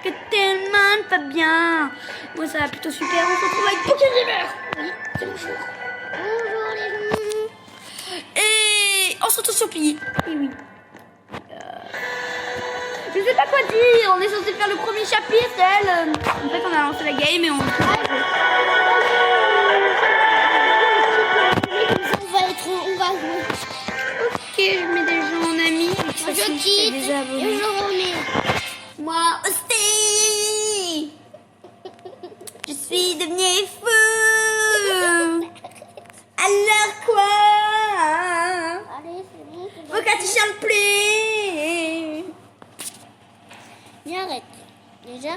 que tellement pas bien. Moi ça va plutôt super, on se retrouve avec Pokégamer. Oui, c'est bonjour. Bonjour les gens. Et on se retrouve sur Piggy. Et oui. Je sais pas quoi dire, on est censé faire le premier chapitre, elle. En fait on a lancé la game et on... On va jouer. Ok, je mets des gens en ami. Moi je quitte et je remets. Moi aussi. Je suis devenue fou. Alors quoi? Allez, c'est bon. Pourquoi tu chantes plus? Viens, arrête. Déjà.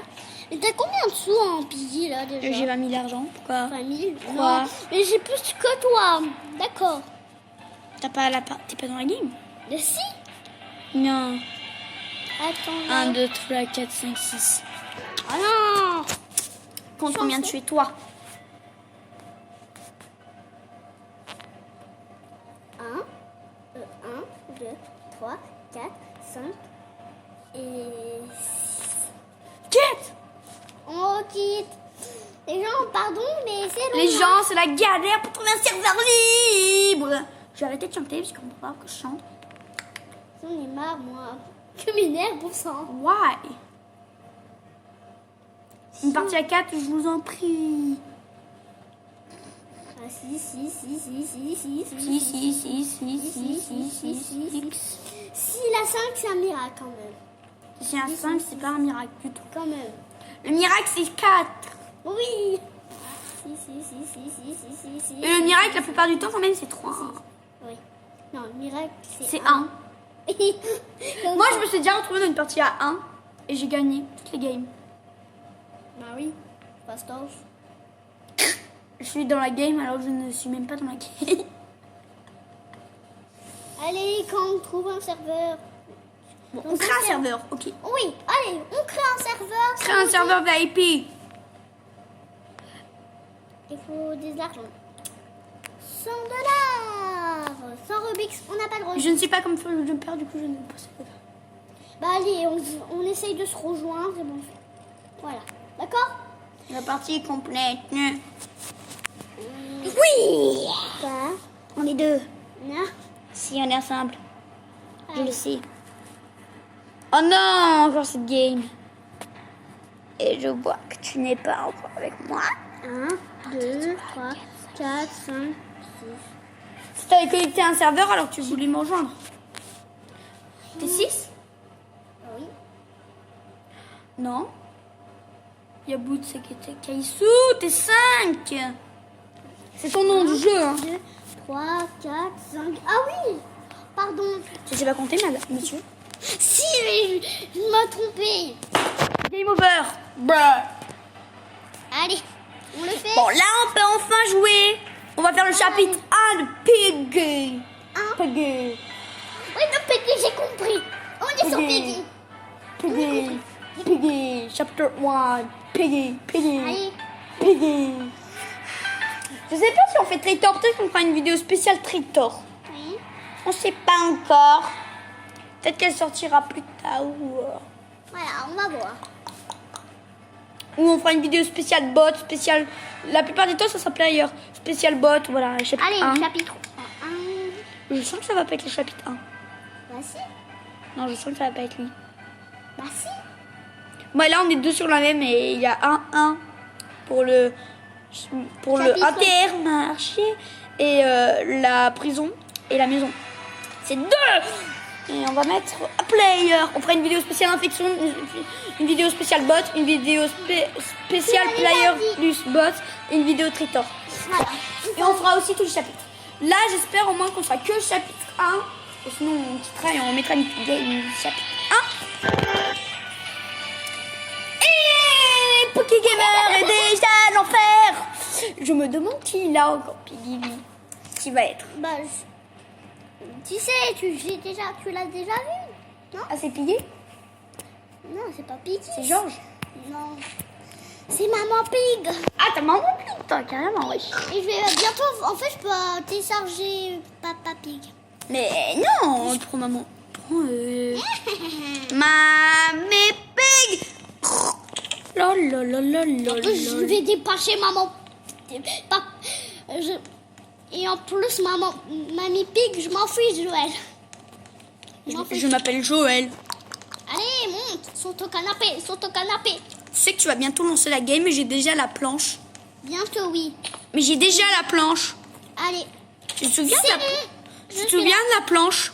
Mais t'as combien de sous en Piggy là déjà? J'ai 20 000 d'argent. Pourquoi? 20 000. Quoi? Non, mais j'ai plus que toi. D'accord. T'es pas dans la game? Mais si. Non. Attends. 1, 2, 3, 4, 5, 6. Ah non. Compte combien tu es toi? 1, 2, 3, 4, 5 et 6. 4. On quitte. Les gens, pardon, mais c'est long. Les gens, c'est la galère pour trouver un serveur libre. J'ai arrêté de chanter parce qu'on ne peut pas que je chante. J'en ai marre, moi. Je m'énerve pour ça. Why? Une partie à 4, je vous en prie. Ah, si. Si, la 5, c'est un miracle quand même. Si un 5, c'est pas un miracle du tout. Quand même. Le miracle, c'est 4. Oui. Si. Et le miracle, la plupart du temps, quand même, c'est 3. Oui. Non, le miracle, C'est 1. Moi, je me suis déjà retrouvée dans une partie à 1 et j'ai gagné toutes les games. Bah oui. Pastoche. Je suis dans la game alors que je ne suis même pas dans la game. Allez, quand on trouve un serveur. Bon, on crée un serveur, ok. Oui, allez, on crée un serveur. Crée un serveur VIP. Il faut des argent. 100 $. 100 Robux, on n'a pas de Robux. Je ne sais pas comment faire le jumper, du coup je ne sais pas. Bah allez, on essaye de se rejoindre et bon. Voilà, d'accord? La partie est complète. Oui. Quoi? On est deux. Non. Si, on est ensemble. Je le sais. Oh non, encore cette game. Et je vois que tu n'es pas encore avec moi. 1, 2, 3, 4, 5, 6. Si tu avais connecté à un serveur alors que tu voulais me rejoindre. T'es 6? Oui. Non. Yabout, c'est que t'es Kaïsou, t'es 5. C'est ton nom de jeu, hein. 2, 3, 4, 5. Ah oui. Pardon. Je sais pas compter, madame, monsieur. Si, mais je m'ai trompée. Game over. Bruh. Allez, on le fait. Bon, là, on peut enfin jouer. On va faire le chapitre 1 de Piggy. Piggy. Oui, de Piggy, j'ai compris. On est sur Piggy. Piggy. Piggy. Chapter 1. Piggy. Allez. Piggy. Je sais pas si on fait Traitor. Peut-être qu'on fera une vidéo spéciale Traitor. Oui. On sait pas encore. Peut-être qu'elle sortira plus tard. Voilà, on va voir. Ou on fera une vidéo spéciale bot, spéciale... La plupart du temps, ça sera player. Spécial bot, voilà, chapitre Allez, 1. chapitre 1. Je sens que ça va pas être le chapitre 1. Bah si. Non, je sens que ça va pas être lui. Bah si. Bon, là, on est deux sur la même et il y a un pour le Chapitre. Intermarché et la prison et la maison. C'est 2. Et on va mettre un player. On fera une vidéo spéciale infection, une vidéo spéciale bot, une vidéo spéciale player plus bot et une vidéo Traitor. Voilà. Et on fera aussi tous les chapitres. Là, j'espère au moins qu'on fera que le chapitre 1. Et sinon, on quittera et on mettra une chapitre 1. Et Pokégamer est déjà à l'enfer. Je me demande qui il a encore, Piggy. Qui va être. Bah, tu sais, tu l'as déjà vu, non? Ah, c'est Piggy? Non, c'est pas Piggy. C'est Georges? Non. C'est Maman Pig. Ah, t'as maman Pig, toi, carrément, oui. Et je vais bientôt, en fait, je peux télécharger Papa Pig. Mais non, prends maman. Prends Mamie Pig. La la la la la En plus, je la. vais dépasser maman. Et en plus, mamie Pig, je m'en fiche, Joël. Je m'appelle Joël. Allez, monte, saute au canapé, saute au canapé. Tu sais que tu vas bientôt lancer la game et j'ai déjà la planche. Bientôt, oui. Mais j'ai déjà la planche. Allez. Tu te souviens C'est de la, bon. tu te souviens de la planche?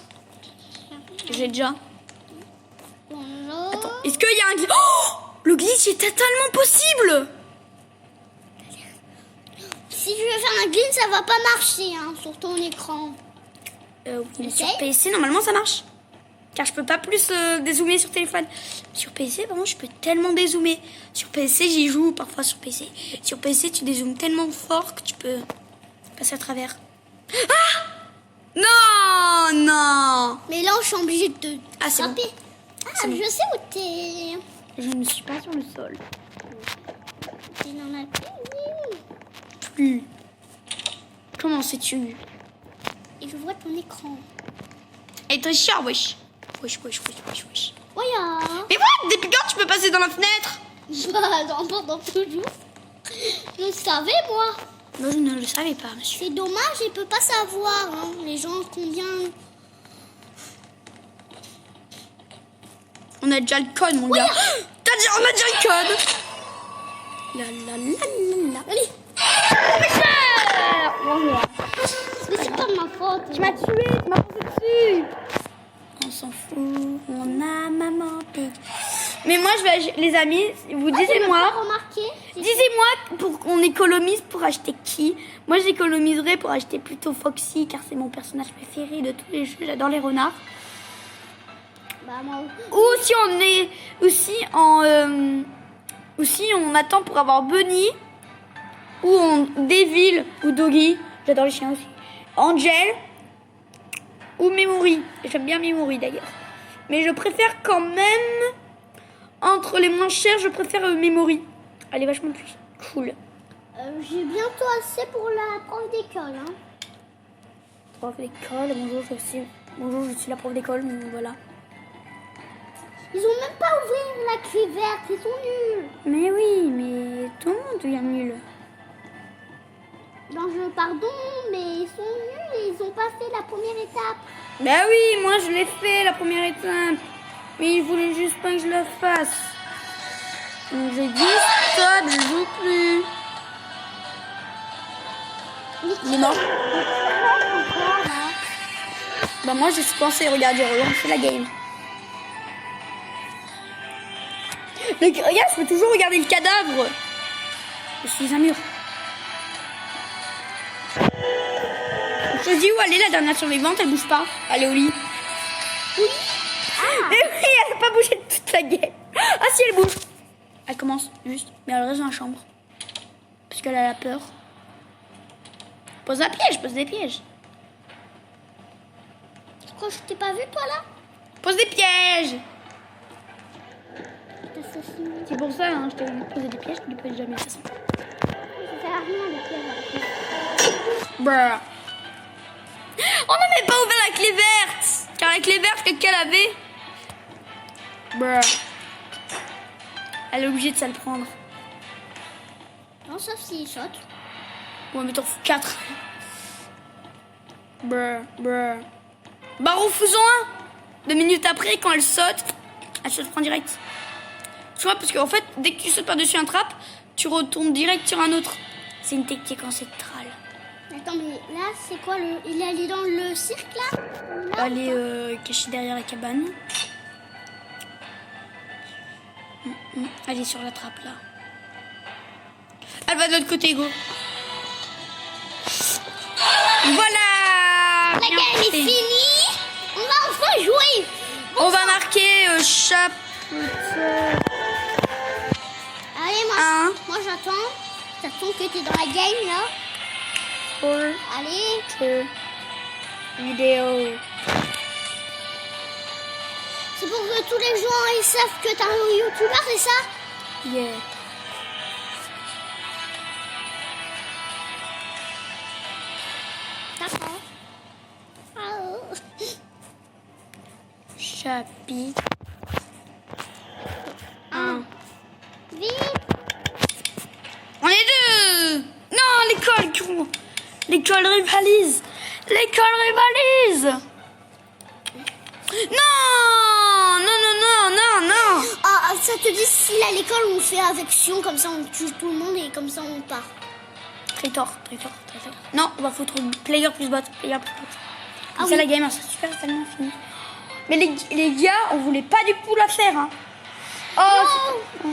J'ai déjà. Bonjour. Attends, est-ce qu'il y a un glitch? Oh, le glitch est totalement possible. Si je veux faire un glitch, ça va pas marcher hein, sur ton écran. Oui, mais sur Essaye. PC, normalement, ça marche. Car je peux pas plus dézoomer sur téléphone. Sur PC, par contre, je peux tellement dézoomer. Sur PC, j'y joue parfois sur PC. Sur PC, tu dézoomes tellement fort que tu peux passer à travers. Ah! Non, non. Mais là, je suis obligée de te Ah, c'est bon. frapper. Ah, C'est bon. je sais où t'es. Je ne suis pas sur le sol. T'es dans la cuisine. Plus. Comment sais-tu? Et je vois ton écran. Et toi, chiant, wesh. Wesh, wesh, wesh, wesh, wesh. Voilà. Mais what? Depuis quand tu peux passer dans la fenêtre? Pendant toujours. Je le savais, moi. Moi, je ne le savais pas, monsieur. C'est dommage, il peut pas savoir, hein, les gens combien. On a déjà le code, mon gars. On a déjà le code. La la la la la. Allez. Mais c'est pas de ma faute. Tu m'as tué, tu m'as poussé dessus. On s'en fout, on a maman Pig. Mais moi, les amis, vous Dis-moi. Disez-moi pour qu'on économise pour acheter qui. Moi, j'économiserais pour acheter plutôt Foxy, car c'est mon personnage préféré de tous les jeux. J'adore les renards. Bah, moi Ou si on est ou si on attend pour avoir Bunny, ou Devil ou Doggy. J'adore les chiens aussi. Angel ou Memory. J'aime bien Memory d'ailleurs. Mais je préfère quand même, entre les moins chers, je préfère Memory. Elle est vachement plus cool. j'ai bientôt assez pour la prof d'école. Hein. Prof d'école, bonjour, je suis la prof d'école, mais voilà. Ils ont même pas ouvert la clé verte, ils sont nuls. Mais oui, mais tout le monde devient nul. Non, pardon, mais ils sont nuls et ils ont pas fait la première étape. Bah oui, moi je l'ai fait la première étape. Mais ils voulaient juste pas que je le fasse. Donc j'ai dit stop, je joue plus. Mais non. Bah moi je suis pensée, regarde, j'ai relancé la game. Mais regarde, je peux toujours regarder le cadavre. Je suis un mur. Je te dis où elle est la dernière survivante, elle bouge pas. Elle est au lit. Oui. Mais oui, elle n'a pas bougé de toute la game. Ah si, elle bouge. Elle commence juste, mais elle reste dans la chambre. Parce qu'elle a la peur. Pose un piège, pose des pièges. Pourquoi je t'ai pas vu toi là? Pose des pièges. C'est pour ça, hein, je t'ai posé des pièges, tu ne poses jamais de toute façon. Ça sert à rien les pièges. Bruh. On n'a même pas ouvert la clé verte. Car la clé verte, quelqu'un l'avait. Bruh. Elle est obligée de se le prendre. Non, sauf s'il saute. Ouais, mais t'en fous 4. Bruh. Bah, refusons un. 2 minutes après, quand elle saute, elle se le prend direct. Tu vois, parce qu'en fait, dès que tu sautes par-dessus un trap, tu retournes direct sur un autre. C'est une technique ancestrale. Attends, mais là, c'est quoi le... Il est allé dans le cirque là, Elle est cachée derrière la cabane. Elle est sur la trappe là. Elle va de l'autre côté, go. Voilà. La Bien game est fait. finie. On va enfin jouer. On va marquer chapitre Allez, Un. moi j'attends. J'attends que t'es dans la game là. 4 Allez. vidéo. C'est pour que tous les gens ils savent que t'es un youtubeur, c'est ça? Yeah. D'accord. Ah, Chapitre 1. Vite. L'école rivalise. L'école rivalise. Non, non, non, non, non, non. Ah, ça te dit si à l'école on fait affection, comme ça on tue tout le monde et comme ça on part. Traitor. Non, on va foutre player plus bot. Player plus bot. Ah C'est oui. la game, c'est super facilement fini. Mais les gars, on voulait pas du tout la faire. Hein. Oh, Non,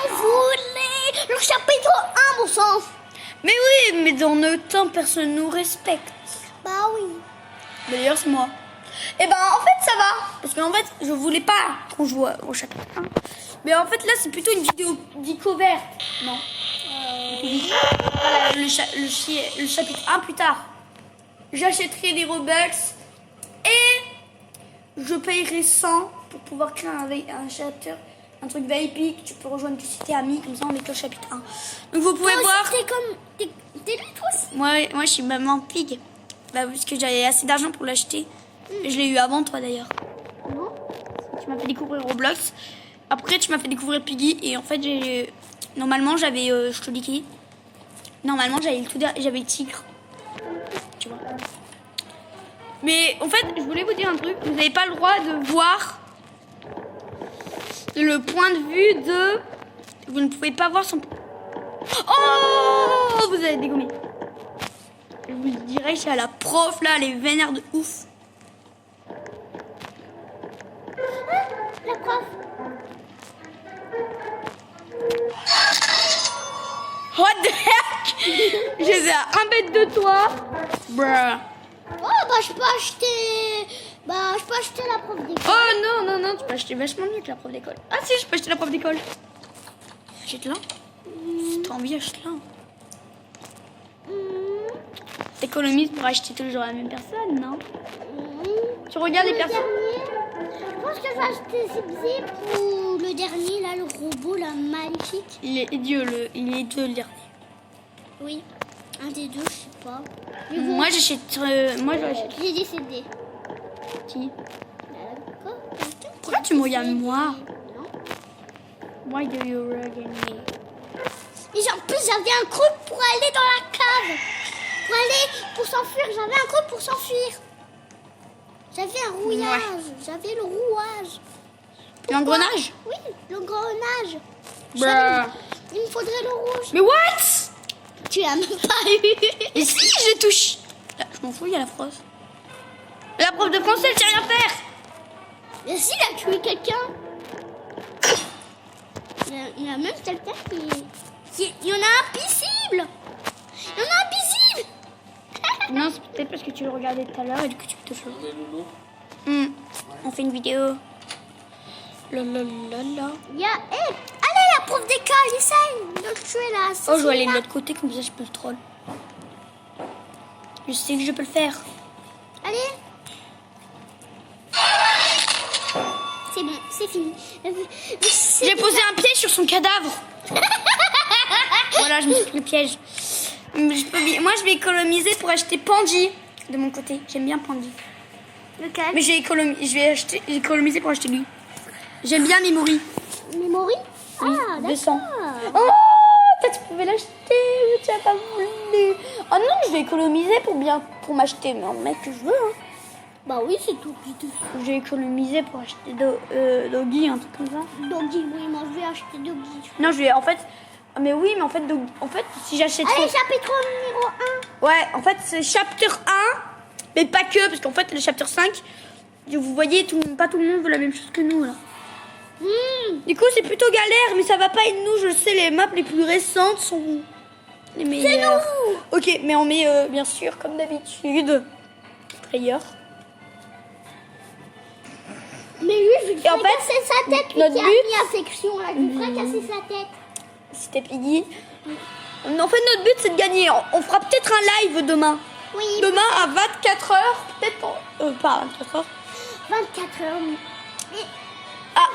on voulait le chapitre 1, bon sang. mais oui, mais dans notre temps, personne nous respecte. Bah oui. D'ailleurs, c'est moi. Et ben, en fait, ça va. Parce qu'en fait, je voulais pas qu'on joue au chapitre 1. Mais en fait, là, c'est plutôt une vidéo découverte. Non. Voilà, le chapitre 1 plus tard. J'achèterai des Robux et je payerai 100 pour pouvoir créer un chapter, un truc VIP que tu peux rejoindre que si t'es ami, comme ça on met que le chapitre 1. Donc vous pouvez Toi voir. aussi, t'es lui toi aussi. Moi je suis maman pig. Bah parce que j'avais assez d'argent pour l'acheter. Je l'ai eu avant toi d'ailleurs. Non. Tu m'as fait découvrir Roblox. Après tu m'as fait découvrir Piggy et en fait normalement j'avais je te dis qui. Normalement j'avais le tigre. Tu vois. Mais en fait, je voulais vous dire un truc. Vous n'avez pas le droit de voir le point de vue de... Vous ne pouvez pas voir son... Oh, vous avez dégommé. Je vous dirais que c'est à la prof, là, elle est vénère de ouf. La prof. What the heck? J'étais à 1 mètre de toi. Bruh. Oh, bah je peux acheter la prof d'école. Oh non, tu peux acheter vachement mieux que la prof d'école. Ah si, je peux acheter la prof d'école. Achète-la. Si t'as envie, achète-la. T'économises pour acheter toujours la même personne, non? Tu regardes les personnes. Je pense que je vais acheter Zip ou le dernier, là, le robot, là, maléfique. Il est idiot, il est idiot le dernier. Oui, un des deux, je sais pas. Moi j'achète... moi j'achète... J'ai décédé. Qui? Quoi? Pourquoi tu me regardes moi? Non. Why do you regard me? Et en plus, j'avais un code pour aller dans la cave. Pour s'enfuir, j'avais un code pour s'enfuir. J'avais un rouillage. J'avais le rouage. L'engrenage? Oui, l'engrenage. Bruh. Il me faudrait le rouge. Mais what? Tu l'as même pas eu. Et si je touche? Là, je m'en fous, il y a la prof. La prof de français, elle sait rien faire. Mais si, il a tué quelqu'un. Il y a même quelqu'un qui... Il y en a un visible. Il y en a un visible. Non, c'est peut-être parce que tu le regardais tout à l'heure et du coup tu me touches. On fait une vidéo. Lalalala. Il y a... allez, la prof d'école, essaye de le tuer là. Oh, je vais aller de l'autre côté, comme ça je peux le troll. Je sais que je peux le faire. Allez. C'est bon, c'est fini. J'ai posé un piège sur son cadavre. Voilà, je me suis pris le piège. Moi, je vais économiser pour acheter Pandy de mon côté. J'aime bien Pandy. Lequel? Mais je vais économiser pour acheter lui. J'aime bien Memory. Memory? Ah, d'accord. 200. Oh, toi, tu pouvais l'acheter, mais tu n'as pas voulu. Oh non, je vais économiser pour m'acheter un mec que je veux. Hein. Bah oui, c'est tout. J'ai économisé pour acheter Doggy, un truc comme ça. Doggy, oui, moi je vais acheter Doggy. Non, je vais en fait. Mais oui, mais en fait, si j'achète. Allez, chapitre numéro 1. Ouais, en fait, c'est chapter 1, mais pas que, parce qu'en fait, le chapter 5, vous voyez, pas tout le monde veut la même chose que nous, là. Du coup, c'est plutôt galère, mais ça va pas être nous, je sais, les maps les plus récentes sont les meilleures. C'est nous. Ok, mais on met, bien sûr, comme d'habitude, player. Mais lui, je lui Et en ferai fait, casser sa tête, lui notre qui a but- mis affection, là, je lui ferai casser sa tête. C'était Piggy. En fait, notre but, c'est de gagner. On fera peut-être un live demain. Oui, Demain à 24h, peut-être pas à 24h. 24 heures. À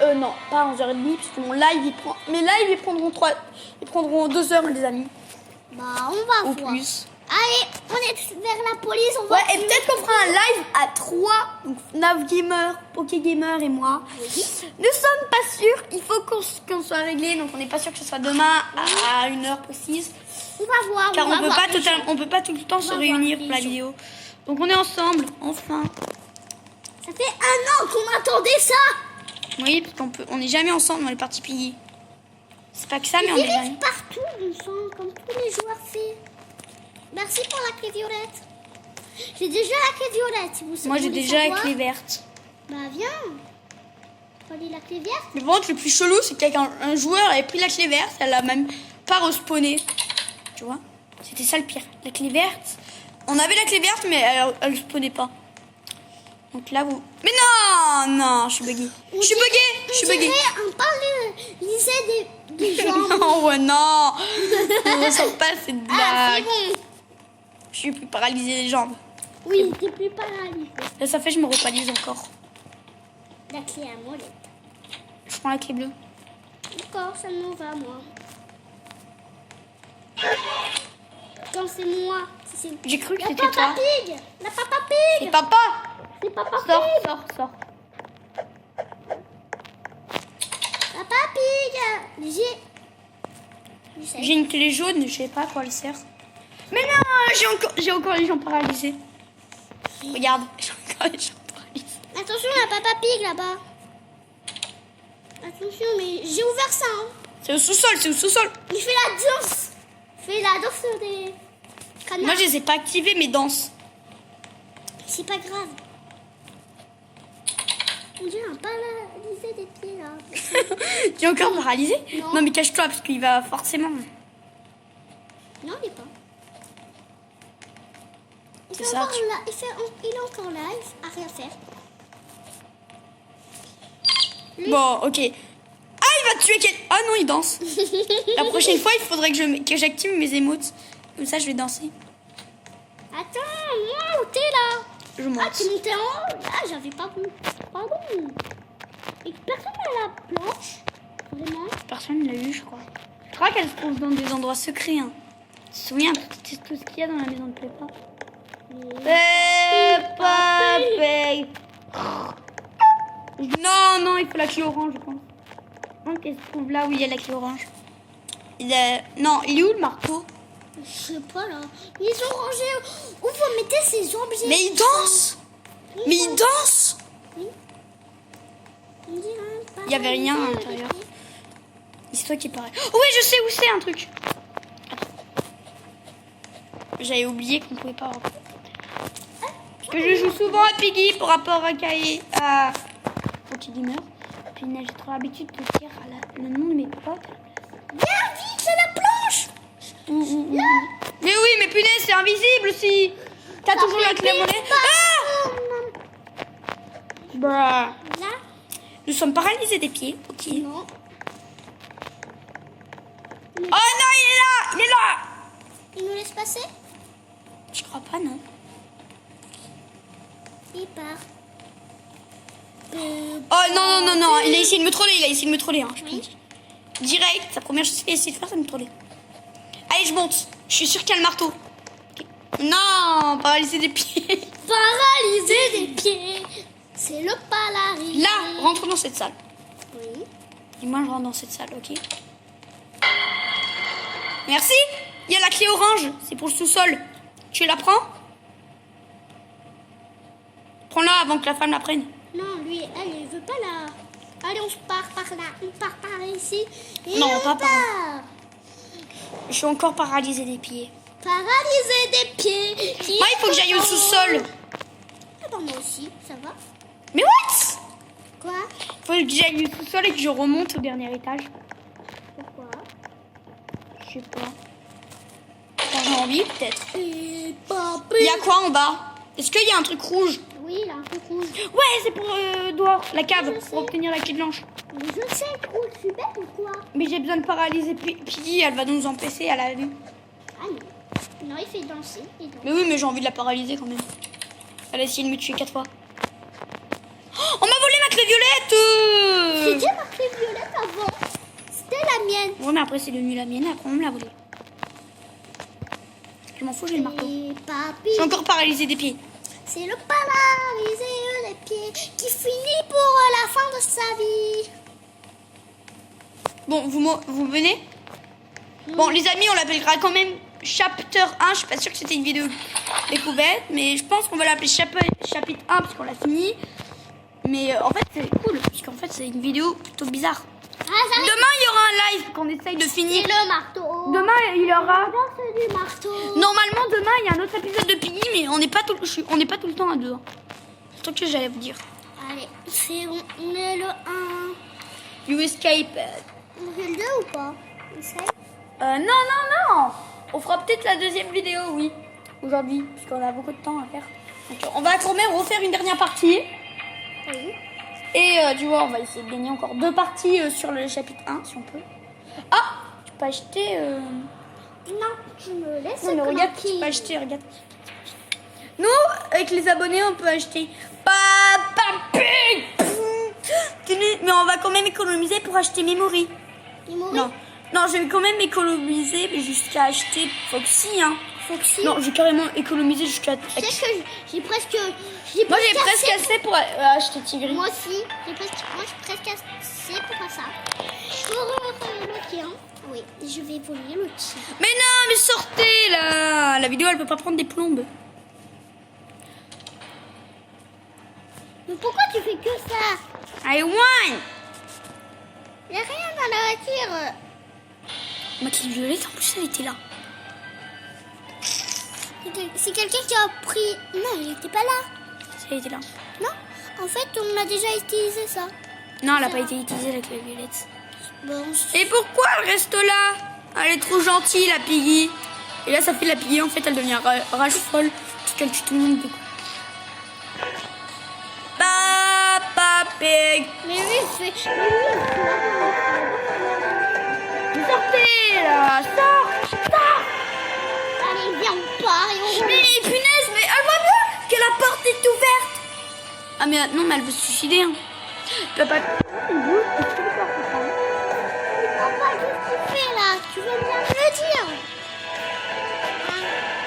11h30. Non, pas à 11h30, parce que mon live, mes lives, ils prendront 2 heures, les amis. Bah, on va Ou voir. plus. Allez, on est vers la police, on va... Ouais, et peut-être qu'on fera un live à 3. Donc, Nav Gamer, Poké Gamer et moi. Oui. Nous sommes pas sûrs. Il faut qu'on soit réglé. Donc, on n'est pas sûr que ce soit demain à 1h précise. On va voir. Car on va voir. on peut pas tout le temps se va réunir voir pour la les gens. vidéo. Donc on est ensemble, enfin. Ça fait 1 an qu'on attendait ça. Oui, parce on n'est jamais ensemble dans les parties Piggy. C'est pas que ça, mais on Ils est jamais. vivent partout, nous sommes comme tous les joueurs faits. Merci pour la clé violette. J'ai déjà la clé violette. Si vous Moi j'ai voulez déjà la savoir. clé verte. Bah viens. Prenez la clé verte. Mais par contre, le plus chelou, c'est qu'un joueur avait pris la clé verte, elle a même pas respawné. Tu vois? C'était ça le pire. La clé verte. On avait la clé verte, mais elle spawnait pas. Donc là, vous. Mais non, je suis buguée. Je suis buguée. On parle des gens. Non, ouais, non. On ressent pas cette blague. Ah, c'est bon. Je suis plus paralysée les jambes. Oui, t'es plus paralysé. Là, ça fait, je me repalise encore. La clé à molette. Je prends la clé bleue. D'accord, ça me va, moi. Quand c'est moi. J'ai cru que La c'était Papa toi. Pig. La Papa Pig. C'est papa. C'est Papa Sors, Pig. sors. Papa Pig. J'ai une clé jaune, je sais pas à quoi elle sert. Mais non, j'ai encore les jambes paralysées. Regarde, j'ai encore les jambes paralysées. Attention, la Papa Pig là-bas. Attention, mais j'ai ouvert ça. Hein. C'est au sous-sol. Il fait la danse. Fais la danse des canards. Moi, je les ai pas activés, mes danses. C'est pas grave. On dirait un paralysé des pieds là. Tu es encore paralysé? Non. Mais cache-toi, parce qu'il va forcément. Non, il est pas. C'est ça, Il est encore là, à rien faire. Bon, ok. Ah, il va tuer quelqu'un. Ah non, il danse. La prochaine fois, il faudrait que j'active mes émotes. Comme ça, je vais danser. Attends, moi, où t'es là? Je Ah, monte. t'es monté en haut? Ah, j'avais pas vu. Pardon. Et personne n'a la planche? Vraiment? Personne ne l'a eu, je crois. Je crois qu'elle se trouve dans des endroits secrets. Hein. Tu te souviens de tout ce qu'il y a dans la maison de Peppa? Peppa Pig. Non, il faut la clé orange, je pense. Donc, elle se trouve là où il y a la clé orange. Non, il est où le marteau? Je sais pas là. Ils ont rangé. Où vous mettez ces objets? Mais il danse. Mais il danse. Oui. Il y avait rien à l'intérieur. C'est toi qui parles. Oh oui, je sais où c'est un truc. J'avais oublié qu'on pouvait pas. Parce que je joue souvent à Piggy par rapport à Kaï, à Petit Gamer. Puis j'ai trop l'habitude de dire le nom de mes potes. Viens vite, c'est la planche. Mais oui, mais punaise, c'est invisible aussi. T'as toujours la clé à monnaie. Ah bah. Là? Nous sommes paralysés des pieds. Ok. Non. Oh non, il est là. Il nous laisse passer? Je crois pas, non. Il part. Oh non, il a essayé de me troller, hein, je peux Oui. le dire. Direct, sa première chose qu'il a essayé de faire, c'est de me troller. Allez, je monte. Je suis sûre qu'il y a le marteau. Ok. Non, paralysé des pieds. Paralysé des pieds. C'est le palaris. Là, rentre dans cette salle. Oui. Et moi, je rentre dans cette salle, ok. Merci. Il y a la clé orange, c'est pour le sous-sol. Tu la prends? Prends-la avant que la femme la prenne. Non, lui, elle veut pas la. Allez, on se part par là. On part par ici. Et Non, on pas par part. Je suis encore paralysée des pieds. Paralysé des pieds. Moi, il faut que j'aille au sous-sol. Ah bah, moi aussi, ça va. Mais what? Quoi? Il faut que j'aille au sous-sol et que je remonte au dernier étage. Pourquoi? Je sais pas. Quand j'ai envie, peut-être. Et Il y a quoi en bas? Est-ce qu'il y a un truc rouge? Oui, là, un truc rouge. Ouais, c'est pour dehors, la cave, Je sais. pour obtenir la clé blanche. Mais je sais, rouge, je suis bête ou quoi? Mais j'ai besoin de paralyser Piggy, elle va nous empêcher à la vue. Ah non. Non, il fait danser. Il danse. Mais oui, mais j'ai envie de la paralyser quand même. Elle a essayé de me tuer 4 fois. Oh, on m'a volé ma clé violette. C'était ma clé violette avant. C'était la mienne. Ouais, mais après c'est devenu la mienne, après on me l'a volée. Je m'en fous, j'ai le marteau. Et papy, Je suis encore paralysée des pieds. c'est le paralysé des pieds qui finit pour la fin de sa vie. Bon, vous venez? Bon, les amis, on l'appellera quand même Chapter 1. Je suis pas sûre que c'était une vidéo découverte, mais je pense qu'on va l'appeler chapitre 1 parce qu'on l'a fini. Mais en fait, c'est cool, puisqu'en fait, c'est une vidéo plutôt bizarre. Demain, il y aura un live qu'on essaye de finir. C'est le marteau. Demain, il y aura... C'est du marteau. Normalement, demain, il y a un autre épisode de Piggy, mais on n'est pas tout le temps à deux. C'est ce que j'allais vous dire. Allez, c'est on est le 1. You escape. On fait le 2 ou pas? Non. On fera peut-être la deuxième vidéo, oui. Aujourd'hui, puisqu'on a beaucoup de temps à faire. Donc, on va quand même refaire une dernière partie. Oui. Et tu vois, on va essayer de gagner encore 2 parties sur le chapitre 1, si on peut. Ah, tu peux acheter... Non, je me laisse. Non, mais regarde, tu peux acheter, regarde. Nous, avec les abonnés, on peut acheter... Mais on va quand même économiser pour acheter Memory. Non, je vais quand même économiser jusqu'à acheter Foxy, hein. Foxy. Non, j'ai carrément économisé jusqu'à... Tu sais que j'ai presque... Moi, j'ai presque assez pour acheter Tigri. Moi aussi. J'ai presque assez pour ça. Pour le tien. Oui, je vais voler le tien. Mais non, mais sortez, là. La vidéo, elle peut pas prendre des plombes. Mais pourquoi tu fais que ça? I won. Il n'y a rien dans la voiture. Ma clé violette, en plus, elle était là. C'est quelqu'un qui a pris... Non, il n'était pas là. Elle était là. Non, en fait, on a déjà utilisé ça. Non, elle n'a pas été utilisée, la clé violette. Bon, Et pourquoi elle reste là? Elle est trop gentille, la Piggy. Et là, ça fait la Piggy, en fait, elle devient rage folle. Parce qu'elle tue tout le monde. Papa Pig. mais oui, Sortez, là. Sors. allez, viens, on part et on... Mais punaise, mais elle voit bien que la porte est ouverte. Ah, mais non, mais elle veut se suicider. Hein. Papa. Papa, qu'est-ce que tu fais là? Tu veux bien me le dire?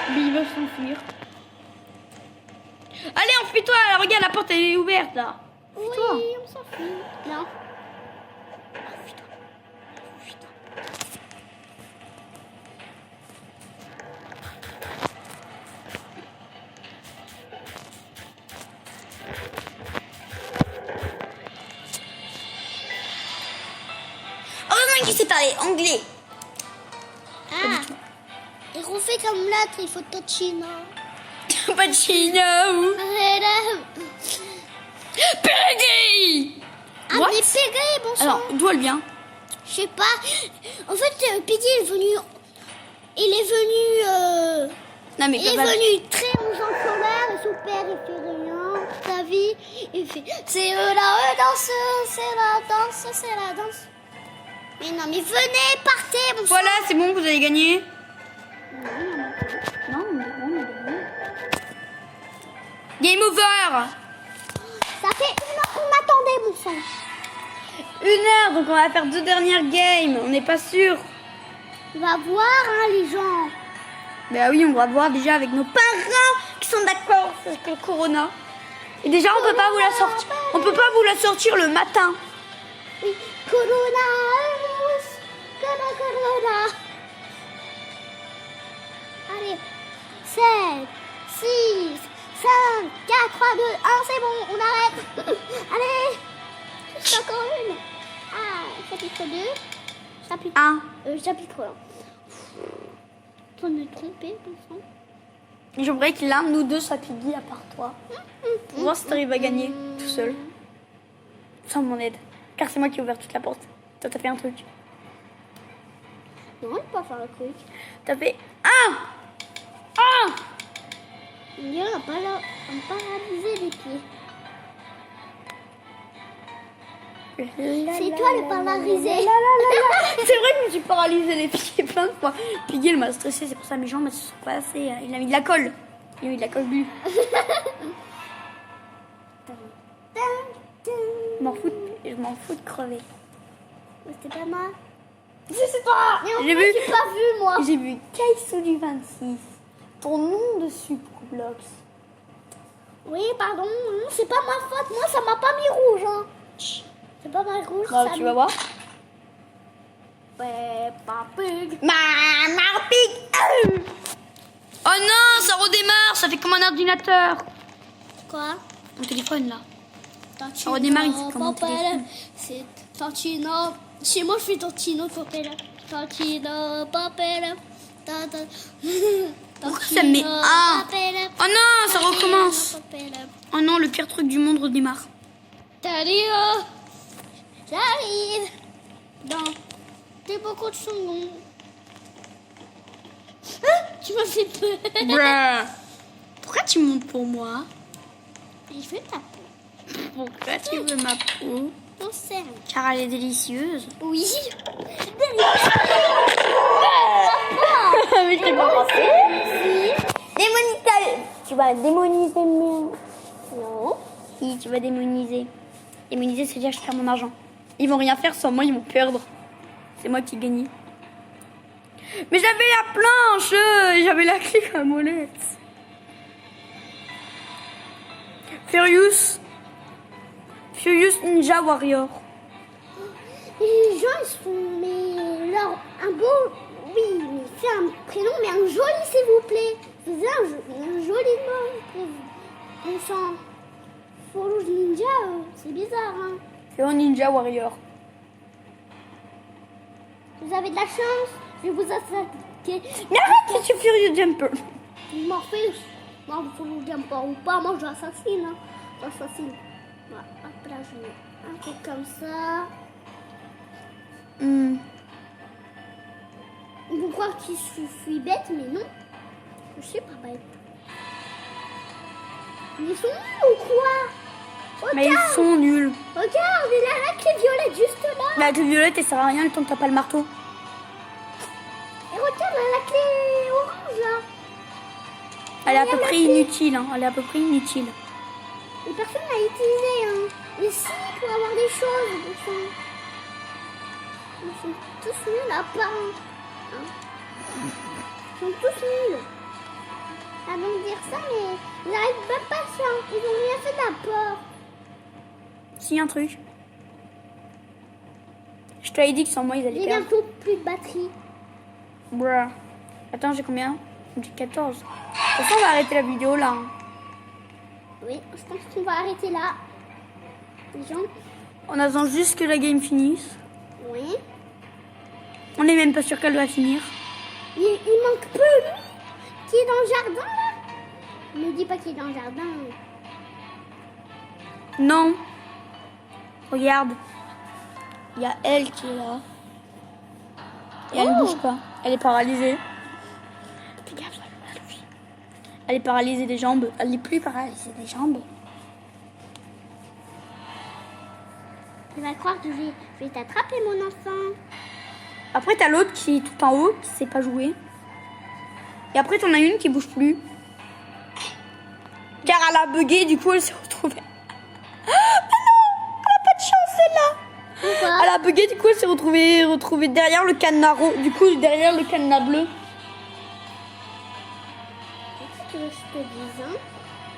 Mais il veut s'enfuir. Allez, enfuis-toi. Regarde, la porte elle est ouverte là. Oui, on s'enfuit. Non. Heureusement qu'il sait parler anglais. Ah, et refait comme l'autre, il faut Tochino. Pacino. Piggy. Ah, What? mais Peggy, bon sang. Alors, d'où elle vient? Je sais pas. En fait, Piggy est venu. Il est venu. Non, mais Il est venu très aux gens solaires et son père il fait rien. Sa vie, il fait. C'est la danse, c'est la danse, c'est la danse. Mais non, mais venez, partez, bon sang. Voilà, c'est bon, vous avez gagné. Non, Non, on a gagné. Game over. ça fait 1 heure qu'on m'attendait, mon sang. 1 heure, donc on va faire 2 dernières games. On n'est pas sûr. On va voir, hein, les gens. Ben oui, on va voir déjà avec nos parents qui sont d'accord avec le Corona. Et déjà, on peut pas vous la sortir. On peut pas vous la sortir le matin. Oui, coronavirus, corona. Allez, 7, 6, 5, 4, 3, 2, 1, c'est bon, on arrête. Allez, juste encore une. Ah, chapitre 2, chapitre 1. chapitre 1. On me tromper, bon sang. J'aimerais que l'un de nous deux soit Piggy à part toi. Pour voir si t'arrives à gagner tout seul. Sans mon aide. Car c'est moi qui ai ouvert toute la porte. Toi, t'as fait un truc. Non, on peut pas faire le truc. T'as fait 1. On dirait on va paralyser les pieds. C'est toi le paralysé. C'est vrai que je me suis paralysée les pieds plein de fois. Piggy, elle m'a stressée, c'est pour ça mes jambes elles se sont pas assez. Il a mis de la colle. Il a mis de la colle bleue. Je m'en fous de crever. C'était pas moi. C'est toi. Mais en J'ai plus, vu. j'ai pas vu moi. J'ai vu Kaisu du 26. Ton nom dessus pour Roblox. Oui, pardon, non, c'est pas ma faute. Moi, ça m'a pas mis rouge. Hein. C'est pas mal rouge. Bah, ça tu mis- vas voir. Peppa Pig. Maman Pig. Oh non, ça redémarre, ça fait comme un ordinateur. Quoi? Mon téléphone là. Tantino, redémarre, il fait comme un Popeye. téléphone. C'est Tantino. Chez moi, je fais Tantino, Popeye. Tantino, Popeye. Pourquoi ça me met un? Oh non, ça recommence. Popeye. Oh non, le pire truc du monde redémarre. Tadio, j'arrive. Dans des beaucoup de chansons. Ah, tu m'as fait peur. Bruh. Pourquoi tu montes pour moi? Je veux ta peau. Pourquoi tu veux ma peau? On sert. Car elle est délicieuse. Oui. Mais je t'ai pas pensé. Démonise. Tu vas démoniser mon... Non. Si, tu vas démoniser. Démoniser, c'est dire que je perds mon argent. Ils vont rien faire sans moi, ils vont perdre. C'est moi qui gagne. Mais j'avais la planche, j'avais la clé à la molette. Furious Ninja Warrior. Et les gens, ils se font, mais leur, un beau, oui, mais c'est un prénom, mais un joli, s'il vous plaît. C'est un joli nom. On sent Follow Ninja, c'est bizarre, hein. C'est un Ninja Warrior. Vous avez de la chance, je vais vous attaquer. Mais arrête, c'est Furious Jumper. Je m'en fiche. Moi, vous Follow Jumper ou pas, moi, j'assassine, hein. J'assassine. Voilà, hop là, je mets un truc comme ça. Ils vont croire que je suis bête, mais non. Je suis pas bête. Ils sont nuls ou quoi? Regarde, Mais ils sont nuls. regarde, il a la clé violette juste là. Mais la clé violette, elle sert à rien le temps que t'as pas le marteau. Et regarde, elle a la clé orange là. Elle est à peu Regarde la près clé. inutile, hein. Elle est à peu près inutile. Et personne n'a utilisé, hein. Mais si, pour avoir des choses, ils sont tous nuls à part. Hein. Ils sont tous nuls. Ah, donc dire ça, mais ils n'arrivent même pas ça. Ils ont rien fait d'apport. Si, un truc. Je t'avais dit que sans moi, ils allaient J'ai perdre. bientôt plus de batterie. Bruh. Attends, j'ai combien? J'ai 14. De toute façon, on va arrêter la vidéo là. Hein. Oui, je pense qu'on va arrêter là. Les gens. On attend juste que la game finisse. Oui. On n'est même pas sûr qu'elle va finir. Il manque peu, lui, qui est dans le jardin, là. Ne dis pas qu'il est dans le jardin. Non. Regarde. Il y a elle qui est là. Et elle ne Oh. bouge pas. Elle est paralysée. Fais gaffe, ça va lui. Elle est paralysée des jambes. Elle n'est plus paralysée des jambes. Tu vas croire que je vais t'attraper, mon enfant. Après, t'as l'autre qui est tout en haut, qui sait pas jouer. Et après, t'en as une qui bouge plus. Car elle a bugué, du coup, elle s'est retrouvée. Ah non! Elle a pas de chance, celle-là! Pourquoi? Elle a bugué, du coup, elle s'est retrouvée derrière le cadenas du coup, derrière le cadenas bleu. Qu'est-ce que tu veux que je te dise, hein?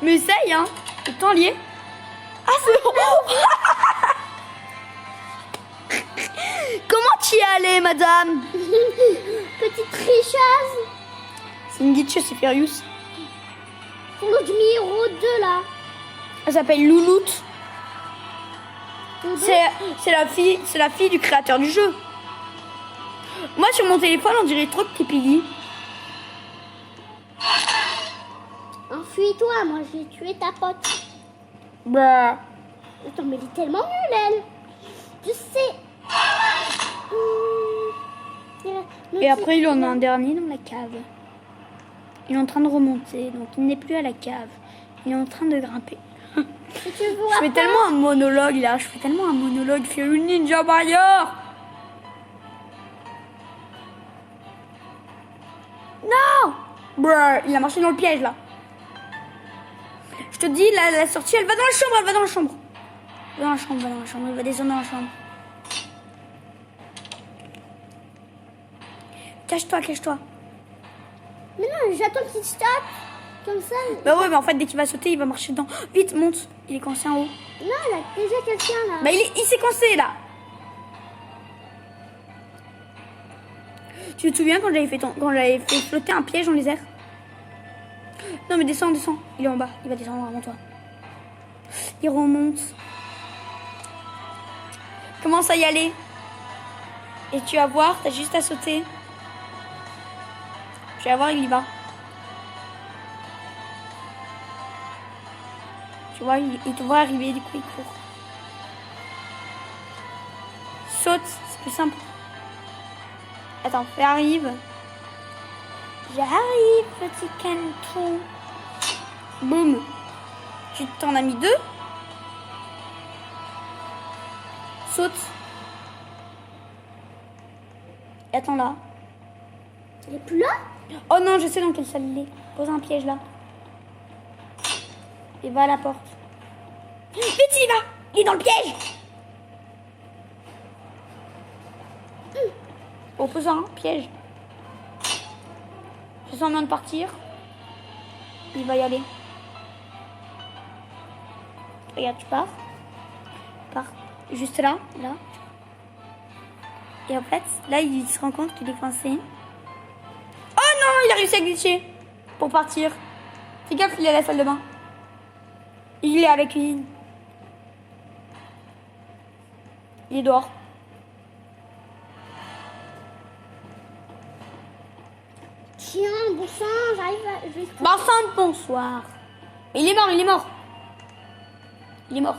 Mais essaye, hein! Le temps lié. Ah, c'est bon! Comment t'y es allée, madame? Petite tricheuse. C'est une guitcheuse, c'est Furious. Pour l'autre numéro 2, là. Elle s'appelle Louloute. Doudou. C'est la fille du créateur du jeu. Moi, sur mon téléphone, on dirait trop que t'es Piggy. Enfuis-toi, moi je vais tuer ta pote. Bah. Attends, mais elle est tellement nulle, elle. Je sais. Et après, il en a un dernier dans la cave. Il est en train de remonter, donc il n'est plus à la cave. Il est en train de grimper. Si tu vois Je fais pas- tellement un monologue là, je fais tellement un monologue. Furious Ninja Warrior. Non. Bruh, il a marché dans le piège là. Je te dis, la sortie, elle va dans la chambre, elle va dans la chambre. Elle va dans la chambre, elle va dans la chambre, elle va descendre dans la chambre. Cache-toi, cache-toi. Mais non, j'attends qu'il stoppe. Comme ça. Bah ouais, mais en fait, dès qu'il va sauter, il va marcher dedans. Vite, monte. Il est coincé en haut. Non, il y a déjà quelqu'un là. Bah il s'est coincé là. Tu te souviens quand j'avais fait flotter un piège dans les airs? Non mais descends, descends. Il est en bas, il va descendre avant toi. Il remonte. Commence à y aller. Et tu vas voir, t'as juste à sauter. Tu vas voir, il y va. Tu vois, il te voit arriver, du coup il court. Saute, c'est plus simple. Attends, fais arrive. J'arrive, petit caneton. Boum. Tu t'en as mis 2. Saute. Et attends là. Il est plus là? Oh non, je sais dans quelle salle il est. Pose un piège là. Et va à la porte. Vite, il va. Il est dans le piège. Oh, pose un piège. Je sens bien de partir. Il va y aller. Regarde, tu pars. Tu pars juste là, là. Et en fait, là, il se rend compte qu'il est coincé. Oh non, il a réussi à glitcher pour partir. Fais gaffe, il est à la salle de bain. Il est à la cuisine. Il est dehors. Tiens, bon sang, j'arrive à... je vais- Vincent, bonsoir. Mais il est mort, il est mort. Il est mort.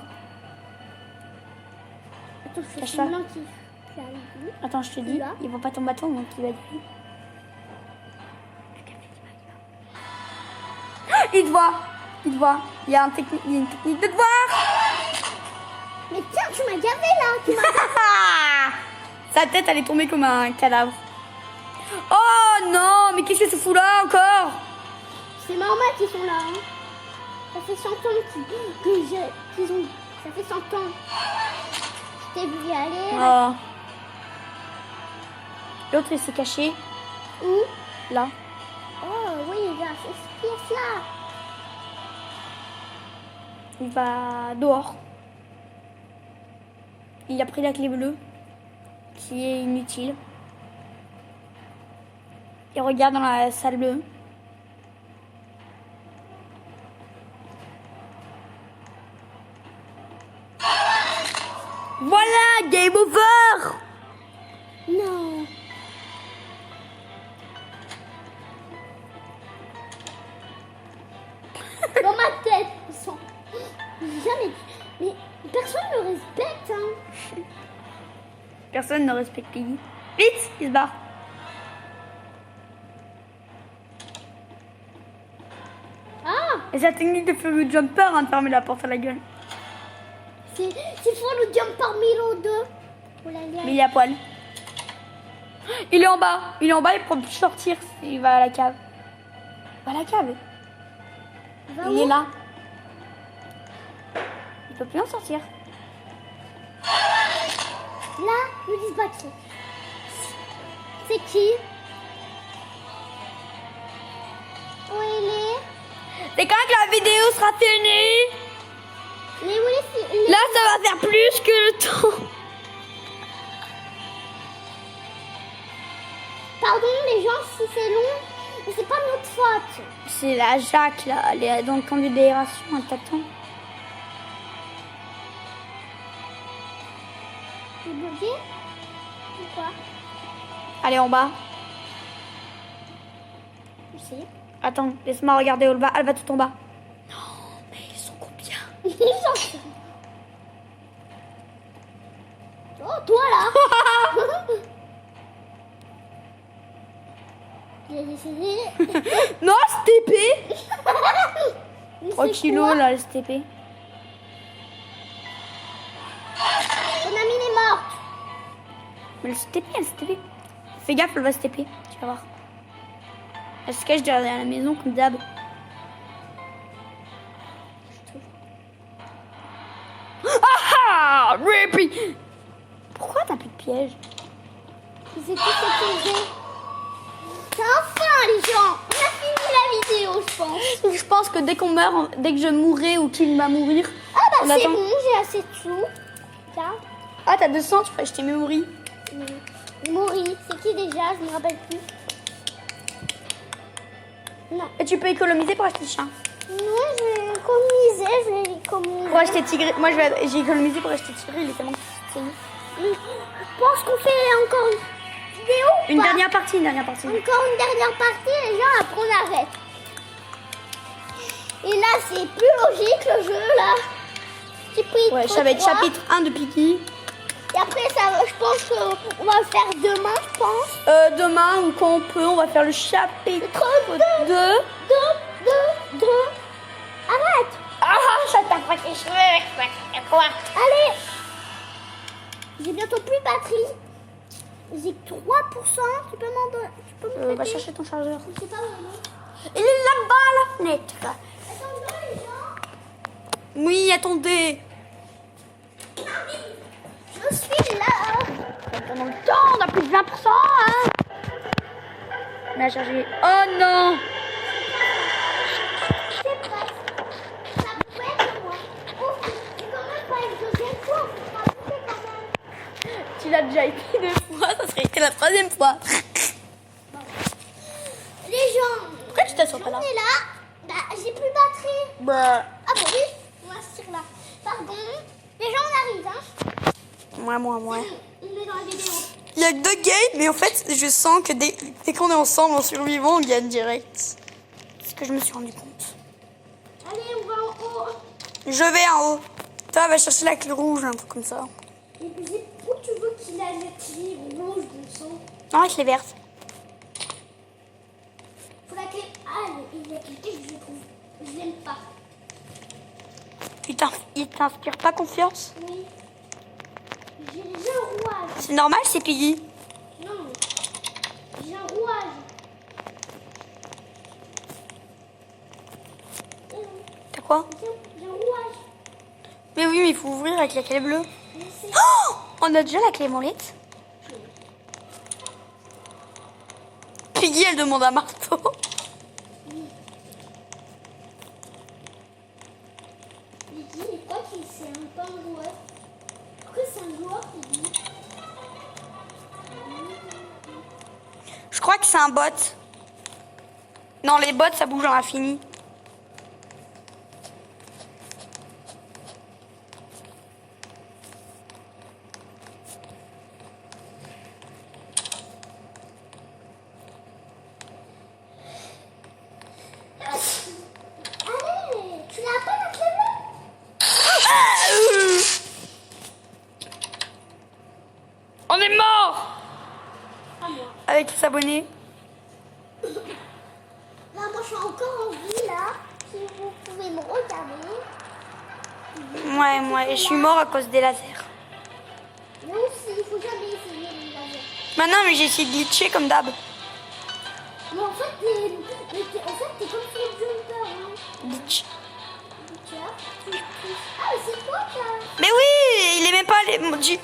Attends, je fais Cache semblant qu'il arrive. Attends, je te dis, Là. il va pas ton bâton, donc il va dire. Il te voit. Il te voit. Il y a une technique de te voir. Mais tiens, tu m'as gavé là. Tu m'as... Sa tête, elle est tombée comme un cadavre. Oh non, mais qu'est-ce que tu fous là encore? C'est normal qu'ils sont là. Hein. Ça fait 100 ans qu'ils ont... Ça fait 100 ans. Je t'ai vu y aller. Oh. L'autre, il s'est caché Où? là. Oh oui, il y a cette pièce-là. Il va dehors. Il a pris la clé bleue, qui est inutile. Il regarde dans la salle bleue. Voilà, game over. Non. Dans ma tête, ils sont... Jamais... Mais personne ne me respecte, hein. Personne ne respecte Piggy. Vite, il se barre. Ah, Et c'est la technique de Feu Jumper, hein, de fermer la porte à la gueule. c'est fort le jump parmi l'eau deux. Oh là là. Mais il est à poil. Il est en bas. Il est en bas, il peut plus sortir. Il va à la cave. Il va à la cave. Va Il où? est là. Il peut plus en sortir. Là, ne dis pas qui. C'est qui? Où il est? C'est quand que la vidéo sera finie? Mais où est-ce Là, ça va faire plus que le temps. Pardon les gens si c'est long, mais c'est pas notre faute. C'est la Jacques, là. Elle est dans le camp de déaération. Elle t'attend. C'est bloqué? Pourquoi? Elle est en bas. Je sais. Attends, laisse-moi regarder au bas. Elle va tout en bas. Non, mais ils sont combien? J'en sais. Oh, toi là. J'ai décidé. Non, STP. Mais 3 c'est kilos, quoi? là, le STP. Ton amie est morte. Mais le STP, elle STP. Fais gaffe, elle va STP. Tu vas voir. Elle se cache derrière la maison comme d'hab. Ah ah! Rippy! Pourquoi t'as plus de piège? C'est tout sécurisé. Enfin les gens, on a fini la vidéo je pense. Je pense que dès qu'on meurt, dès que je mourrai ou qu'il va mourir, Ah on bah c'est attend. bon, j'ai assez de sous. Tiens. Ah, t'as 200, je t'ai mis mourir. Maury, c'est qui déjà? Je me rappelle plus. Non. Et tu peux économiser pour acheter le chien. Non, je vais économiser, je vais économiser. Pour acheter Tigre. Moi, j'ai économisé pour acheter Tigre. Il est tellement stylé. Je pense qu'on fait encore une vidéo. ou Une pas? dernière partie, une dernière partie. Encore une dernière partie, les gens, après on arrête. Et là, c'est plus logique le jeu, là. Chapitre Ouais, ça va être 3. chapitre 1 de Piggy. Et après, je pense qu'on va le faire demain, je pense. Demain, ou quand on peut, on va faire le chapitre 2. Arrête. Ah, ça t'a pas les cheveux. Quoi? Allez. J'ai bientôt plus de batterie. J'ai 3%. Tu peux m'en donner? Tu peux me Va prêter? chercher ton chargeur. Je sais pas vraiment. Il est là-bas à la fenêtre. Attends, les gens. Oui, attendez. Je suis là. Pendant le temps, on a plus de 20%. Hein. On a chargé. Oh non. C'est presque. Ça pourrait être moi. Oh, c'est quand même pas une deuxième fois. Faut pas couper quand même. Tu l'as déjà été 2 fois, ça serait été la 3e fois. Les gens. Pourquoi tu t'assois pas là? On est là. Bah, j'ai plus de batterie. Bah. Ah bah oui. On va se tirer là. Pardon. Les gens, on arrive, hein. Moi. On est dans la vidéo. Il y a 2 games, mais en fait, je sens que dès qu'on est ensemble en survivant, on gagne direct. C'est ce que je me suis rendu compte. Allez, on va en haut. Je vais en haut. Toi, va chercher la clé rouge, un truc comme ça. Et puis, où tu veux qu'il aille la clé rouge, bon sang? Non, la clé verte. Faut la clé. Ah, il a cliqué, je trouve. Je l'aime pas. Il t'inspire pas confiance? Oui. J'ai déjà un rouage. C'est normal, c'est Piggy. Non. J'ai un rouage. T'as quoi? J'ai un rouage. Mais oui, mais il faut ouvrir avec la clé bleue. Mais c'est... Oh, on a déjà la clé molette. Piggy, elle demande un marteau. J'ai dit, mais quoi qu'il c'est pas un joueur? Pourquoi c'est un joueur qui dit? Je crois que c'est un bot. Non, les bots, ça bouge à l'infini. Allez, tu l'as pas la clé bleue? On est mort Ah, moi. avec les abonnés. Là, moi, je suis encore en vie, là. Si vous pouvez me regarder. Ouais, et je suis mort à cause des lasers. Moi aussi, il faut jamais essayer les lasers. Maintenant, mais j'ai essayé de glitcher comme d'hab. Mais en fait, t'es comme sur le jumper, hein. Glitch. Tu vois? Ah, mais c'est toi, ça. Mais oui, il est même pas les... On va essayer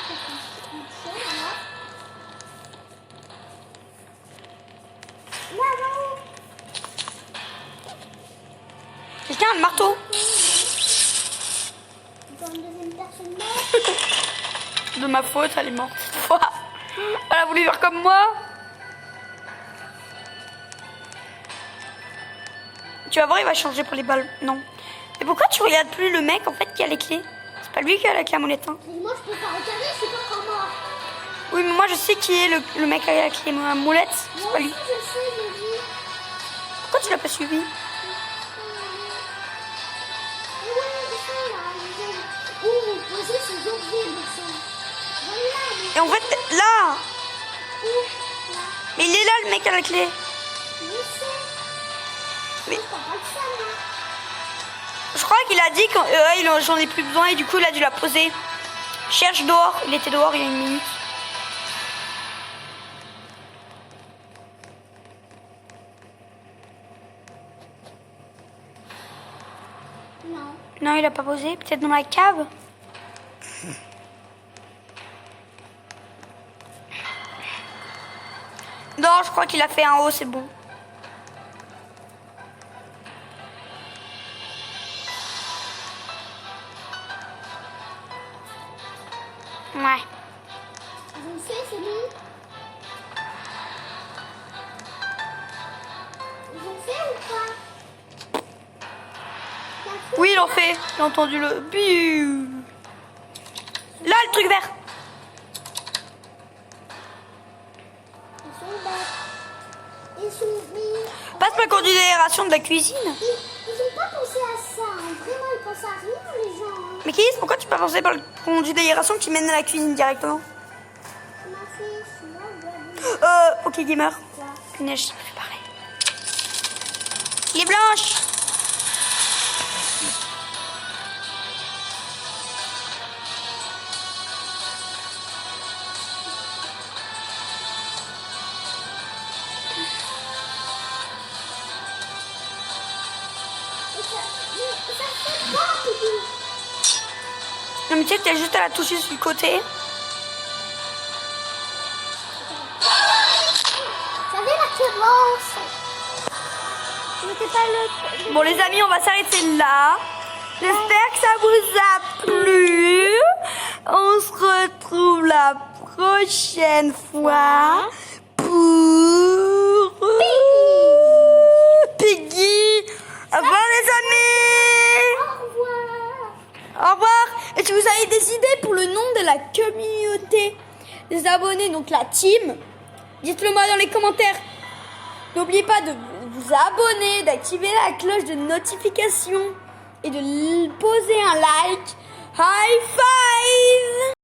pour qu'on se là. Là, là. Quelqu'un a le marteau. Dans une deuxième personne morte. De ma faute, elle est morte cette fois. Elle a voulu faire comme moi. Tu vas voir, il va changer pour les balles. Non. Mais pourquoi tu regardes plus le mec en fait qui a les clés? C'est pas lui qui a la clé à molette. Hein. Mais moi, je peux pas regarder, je suis pas comme moi. Oui, mais moi je sais qui est le mec avec la clé à molette. C'est Moi pas aussi, lui. je sais, j'ai vu. Pourquoi tu l'as pas suivi? Ouais, c'est ça, là. Où vous posez ces objets, le sang. Voilà, Et en fait, là. mais où? Là. Mais il est là le mec à la clé. Je sais. Mais Je parle pas de ça, moi. je crois qu'il a dit que j'en ai plus besoin et du coup il a dû la poser. Cherche dehors. Il était dehors il y a 1 minute. Non. Non, il a pas posé. Peut-être dans la cave. Non, je crois qu'il a fait un haut, c'est bon. Ouais. Vous le faites, c'est bon. Vous le faites ou pas? Oui, il en fait. J'ai entendu le biu. Là, le truc vert. Ils sont bêtes. Ils sont mis. Passe ma conduite d'aération de la cuisine. Ils ont pas pensé à ça. Hein. Vraiment, ils pensent à rien, les gens. Hein. Mais Kiss, pourquoi tu peux pas penser par le conduit d'aération qui mène à la cuisine directement? Ma fille, je suis là, Ok, gamer. Quoi? Punaise, je sais plus parler. Il est blanche. Ça fait pas, Pipi. Non, mais tu sais, t'as juste à la toucher sur le côté. J'avais la commence. J'étais pas le. Bon, les amis, on va s'arrêter là. J'espère que ça vous a plu. On se retrouve la prochaine fois pour Piggy. Au revoir, les amis. Au revoir. Au revoir. Et si vous avez des idées pour le nom de la communauté des abonnés, donc la team, dites-le moi dans les commentaires. N'oubliez pas de vous abonner, d'activer la cloche de notification et de poser un like. High five!